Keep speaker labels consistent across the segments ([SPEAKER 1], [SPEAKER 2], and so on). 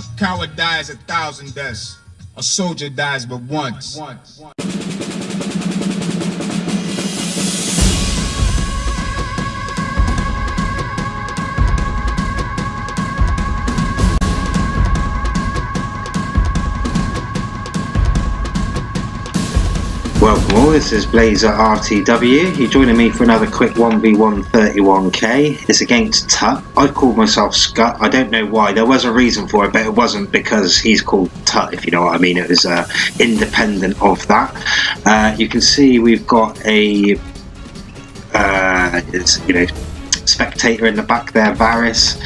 [SPEAKER 1] A coward dies 1,000 deaths. A soldier dies but once.
[SPEAKER 2] Welcome all, this is Blaezer RTW. You're joining me for another quick 1v1 31k. It's against Tut. I called myself Scut. I don't know why. There was a reason for it, but it wasn't because he's called Tut, if you know what I mean. It was independent of that. You can see we've got a spectator in the back there, Varys.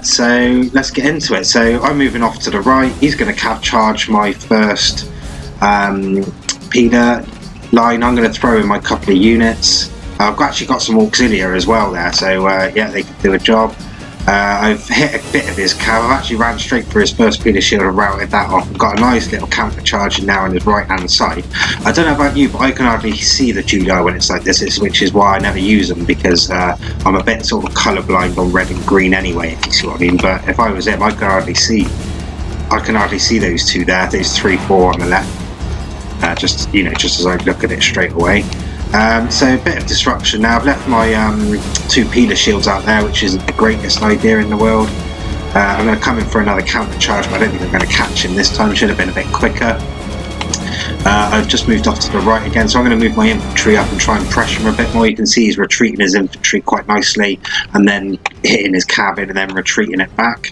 [SPEAKER 2] So let's get into it. So I'm moving off to the right. He's going to cav charge my first Peter line. I'm going to throw in my couple of units. I've actually got some auxiliary as well there, so yeah, they can do a job. I've hit a bit of his cav. I've actually ran straight for his first Peter shield and routed that off. I've got a nice little counter charging now on his right hand side. I don't know about you, but I can hardly see the Judo when it's like this, which is why I never use them, because I'm a bit sort of colourblind on red and green anyway, if you see what I mean. But if I was him, I can hardly see those two there, those 3, 4 on the left. Just as I look at it straight away. So a bit of disruption now. I've left my 2 Peeler shields out there, which isn't the greatest idea in the world. I'm going to come in for another counter charge, but I don't think I'm going to catch him this time. Should have been a bit quicker. I've just moved off to the right again, so I'm going to move my infantry up and try and pressure him a bit more. You can see he's retreating his infantry quite nicely, and then hitting his cav in and then retreating it back.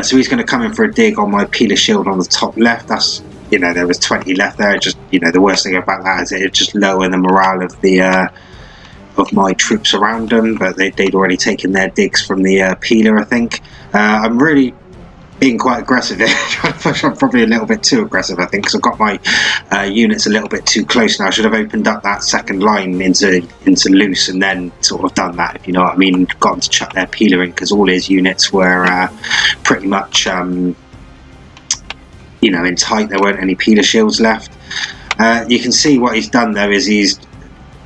[SPEAKER 2] So he's going to come in for a dig on my Peeler shield on the top left. That's, there was 20 left there. Just, the worst thing about that is it just lower the morale of the of my troops around them. But they'd already taken their digs from the Peeler, I think. I'm really being quite aggressive here. I'm probably a little bit too aggressive, I think, because I've got my units a little bit too close now. I should have opened up that second line into loose and then sort of done that, if you know what I mean. Got them to chuck their Peeler in, because all his units were pretty much in tight. There weren't any Peeler shields left. You can see what he's done though is he's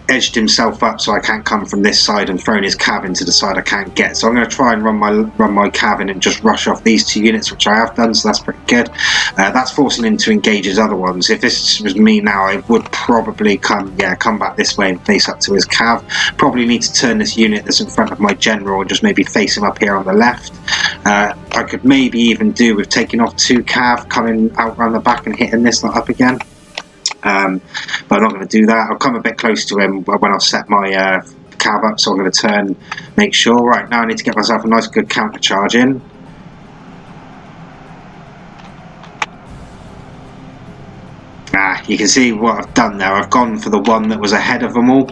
[SPEAKER 2] edged himself up so I can't come from this side and thrown his cav into the side I can't get. So I'm going to try and run my cav in and just rush off these 2 units, which I have done, so that's pretty good. That's forcing him to engage his other ones. If this was me now, I would probably come back this way and face up to his cav. Probably need to turn this unit that's in front of my general and just maybe face him up here on the left. I could maybe even do with taking off 2 cav, coming out around the back and hitting this lot up again. But I'm not going to do that. I'll come a bit close to him when I've set my cav up, so I'm going to turn, make sure. Right, now I need to get myself a nice good counter charge in. You can see what I've done there. I've gone for the one that was ahead of them all,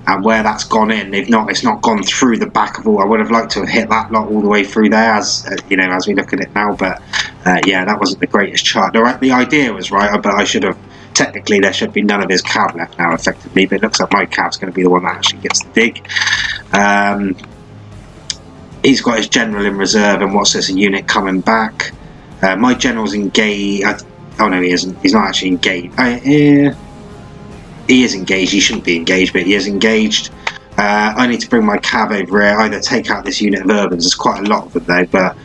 [SPEAKER 2] and where that's gone in, it's not gone through the back of all. I would have liked to have hit that lot all the way through there, as we look at it now. But yeah, that wasn't the greatest chart. The idea was right, but I should have. Technically, there should be none of his cav left now, effectively, but it looks like my cav's going to be the one that actually gets the dig. He's got his general in reserve, and what's this, a unit coming back. My general's engaged. Oh no, he isn't. He's not actually engaged. He is engaged. He shouldn't be engaged, but he is engaged. I need to bring my cav over here, either take out this unit of urbans. There's quite a lot of them though, but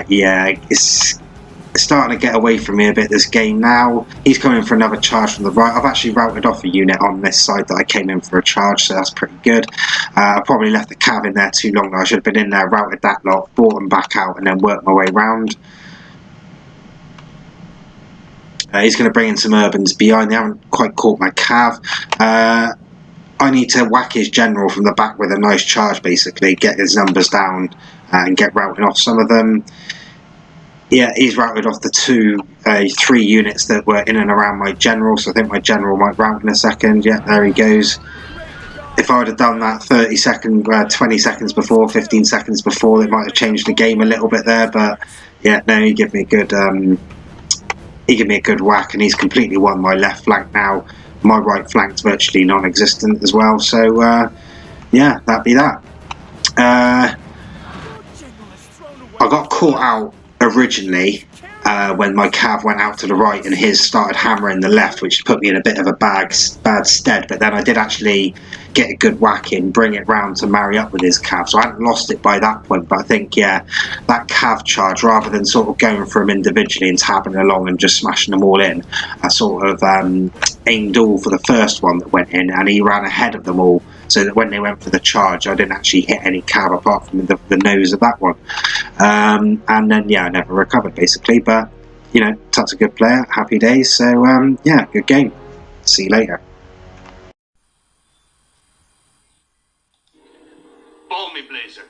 [SPEAKER 2] yeah, it's starting to get away from me a bit, this game now. He's coming in for another charge from the right. I've actually routed off a unit on this side that I came in for a charge, so that's pretty good. I probably left the cav in there too long. I should have been in there, routed that lot, brought them back out, and then worked my way round. He's going to bring in some urbans behind. They haven't quite caught my cav. I need to whack his general from the back with a nice charge, basically, get his numbers down and get routing off some of them. Yeah, he's routed off the 3 units that were in and around my general, so I think my general might rout in a second. Yeah, there he goes. If I would have done that 20 seconds before, 15 seconds before, it might have changed the game a little bit there, but yeah, no, he gave me a good whack, and he's completely won my left flank now. My right flank's virtually non-existent as well, so yeah, that'd be that. I got caught out originally when my cav went out to the right and his started hammering the left, which put me in a bit of a bad stead. But then I did actually get a good whack in, bring it round to marry up with his cav, so I hadn't lost it by that point. But I think, yeah, that cav charge, rather than sort of going for them individually and tabbing along and just smashing them all in, I sort of aimed all for the first one that went in, and he ran ahead of them all, so that when they went for the charge, I didn't actually hit any cav apart from the nose of that one. And then, yeah, I never recovered, basically. But, you know, Tut's a good player, happy days. So, yeah, good game. See you later.
[SPEAKER 3] Ball me, Blaezer.